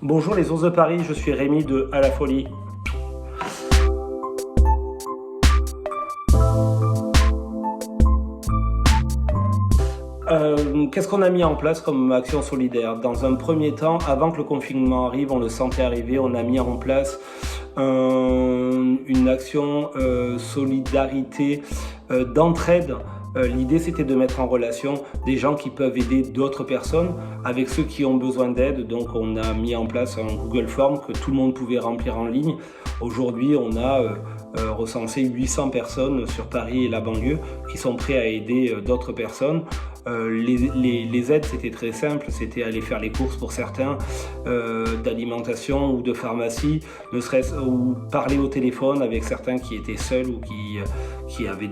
Bonjour les ours de Paris, je suis Rémi de À la Folie. Qu'est-ce qu'on a mis en place comme action solidaire? Dans un premier temps, avant que le confinement arrive, on le sentait arriver, on a mis en place une action solidarité, d'entraide. L'idée, c'était de mettre en relation des gens qui peuvent aider d'autres personnes avec ceux qui ont besoin d'aide. Donc on a mis en place un Google Form que tout le monde pouvait remplir en ligne. Aujourd'hui, on a recensé 800 personnes sur Paris et la banlieue qui sont prêts à aider d'autres personnes. Les aides, c'était très simple, c'était aller faire les courses pour certains, d'alimentation ou de pharmacie, ne serait-ce ou parler au téléphone avec certains qui étaient seuls ou qui avaient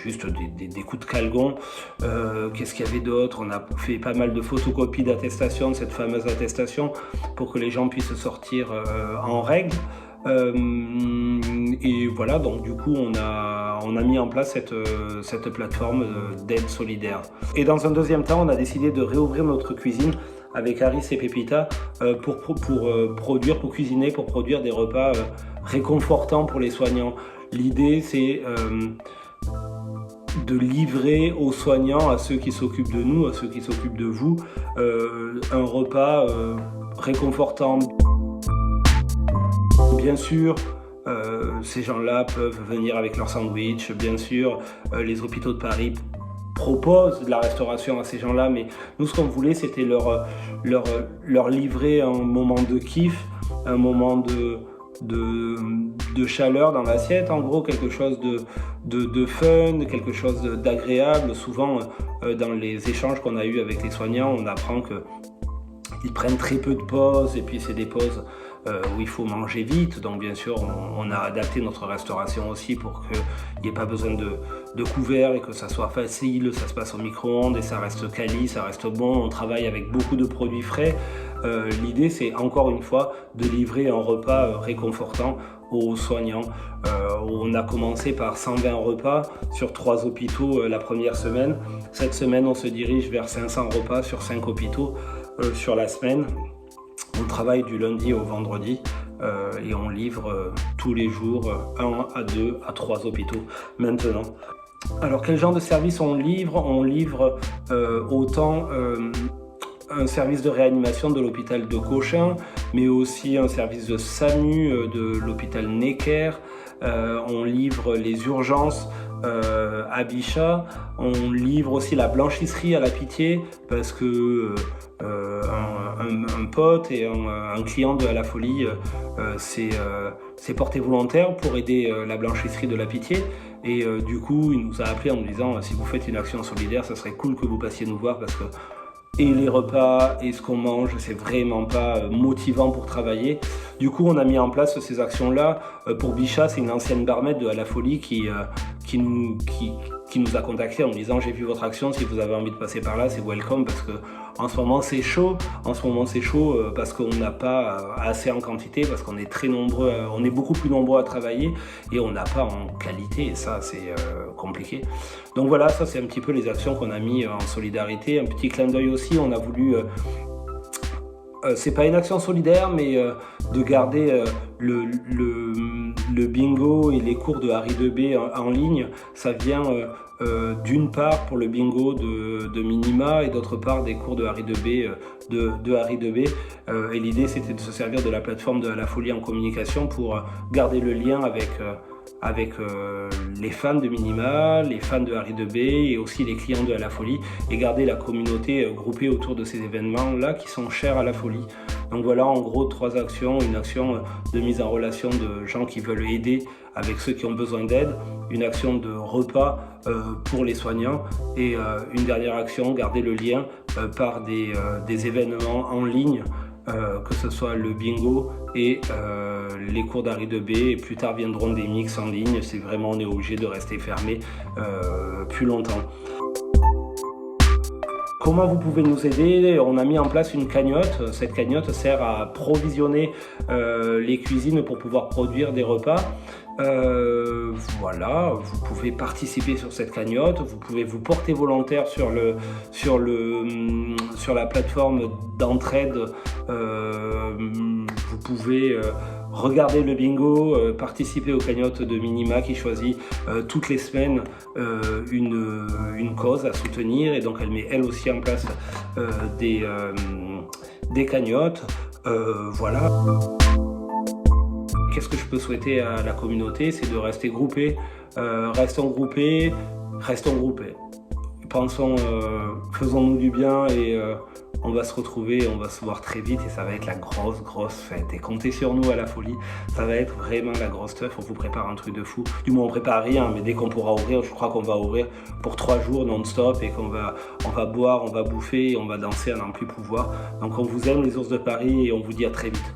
juste des coups de calgon. Qu'est-ce qu'il y avait d'autre? On a fait pas mal de photocopies d'attestation, de cette fameuse attestation, pour que les gens puissent sortir en règle. Et voilà, donc du coup on a mis en place cette plateforme d'aide solidaire. Et dans un deuxième temps, on a décidé de réouvrir notre cuisine avec Aris et Pépita pour cuisiner, pour produire des repas réconfortants pour les soignants. L'idée, c'est de livrer aux soignants, à ceux qui s'occupent de nous, à ceux qui s'occupent de vous, un repas réconfortant. Bien sûr, ces gens-là peuvent venir avec leur sandwich, bien sûr, les hôpitaux de Paris proposent de la restauration à ces gens-là, mais nous, ce qu'on voulait, c'était leur livrer un moment de kiff, un moment de chaleur dans l'assiette, en gros quelque chose de fun, quelque chose d'agréable. Souvent, dans les échanges qu'on a eus avec les soignants, on apprend qu'ils prennent très peu de pauses, et puis c'est des pauses où il faut manger vite. Donc bien sûr, on a adapté notre restauration aussi pour qu'il n'y ait pas besoin de couverts et que ça soit facile, ça se passe au micro-ondes et ça reste quali, ça reste bon. On travaille avec beaucoup de produits frais. L'idée, c'est encore une fois de livrer un repas réconfortant aux soignants. On a commencé par 120 repas sur 3 hôpitaux la première semaine. Cette semaine, on se dirige vers 500 repas sur 5 hôpitaux sur la semaine. On travaille du lundi au vendredi et on livre tous les jours 1 à 2 à 3 hôpitaux maintenant. Alors quel genre de service on livre? On livre autant un service de réanimation de l'hôpital de Cochin, mais aussi un service de SAMU de l'hôpital Necker. On livre les urgences à Bichat. On livre aussi la blanchisserie à La Pitié parce que un pote et un client de À la Folie s'est porté volontaire pour aider la blanchisserie de La Pitié. Et du coup, il nous a appelé en nous disant si vous faites une action solidaire, ça serait cool que vous passiez nous voir parce que et les repas et ce qu'on mange, c'est vraiment pas motivant pour travailler. Du coup, on a mis en place ces actions-là. Pour Bichat, c'est une ancienne barmaid de À la Folie qui nous a contacté en nous disant j'ai vu votre action, si vous avez envie de passer par là, c'est welcome parce que en ce moment c'est chaud. Parce qu'on n'a pas assez en quantité, parce qu'on est très nombreux, on est beaucoup plus nombreux à travailler et on n'a pas en qualité et ça c'est compliqué. Donc voilà, ça c'est un petit peu les actions qu'on a mis en solidarité. Un petit clin d'œil aussi, on a voulu c'est pas une action solidaire, mais de garder le bingo et les cours de Harry 2B en ligne. Ça vient d'une part pour le bingo de Minima et d'autre part des cours de Harry 2B de Harry 2B. Et l'idée, c'était de se servir de la plateforme de À la Folie en communication pour garder le lien avec les fans de Minima, les fans de Harry 2B et aussi les clients de À la Folie et garder la communauté groupée autour de ces événements-là qui sont chers à La Folie. Donc voilà en gros 3 actions, une action de mise en relation de gens qui veulent aider avec ceux qui ont besoin d'aide, une action de repas pour les soignants et une dernière action, garder le lien par des événements en ligne. Que ce soit le bingo et les cours d'Harry 2B et plus tard viendront des mix en ligne, c'est vraiment on est obligé de rester fermé plus longtemps. Comment vous pouvez nous aider? On a mis en place une cagnotte. Cette cagnotte sert à provisionner les cuisines pour pouvoir produire des repas. Voilà, vous pouvez participer sur cette cagnotte, vous pouvez vous porter volontaire sur la plateforme d'entraide pouvez regarder le bingo, participer aux cagnottes de Minima qui choisit toutes les semaines une cause à soutenir, et donc elle met elle aussi en place des cagnottes. Voilà. Qu'est-ce que je peux souhaiter à la communauté? C'est de rester groupés. Restons groupés, restons groupés. Pensons, faisons-nous du bien, et on va se retrouver, on va se voir très vite, et ça va être la grosse fête. Et comptez sur nous à La Folie, ça va être vraiment la grosse teuf. On vous prépare un truc de fou. Du moins on prépare rien, mais dès qu'on pourra ouvrir, je crois qu'on va ouvrir pour 3 jours non-stop, et on va boire, on va bouffer, et on va danser à n'en plus pouvoir. Donc on vous aime les ours de Paris, et on vous dit à très vite.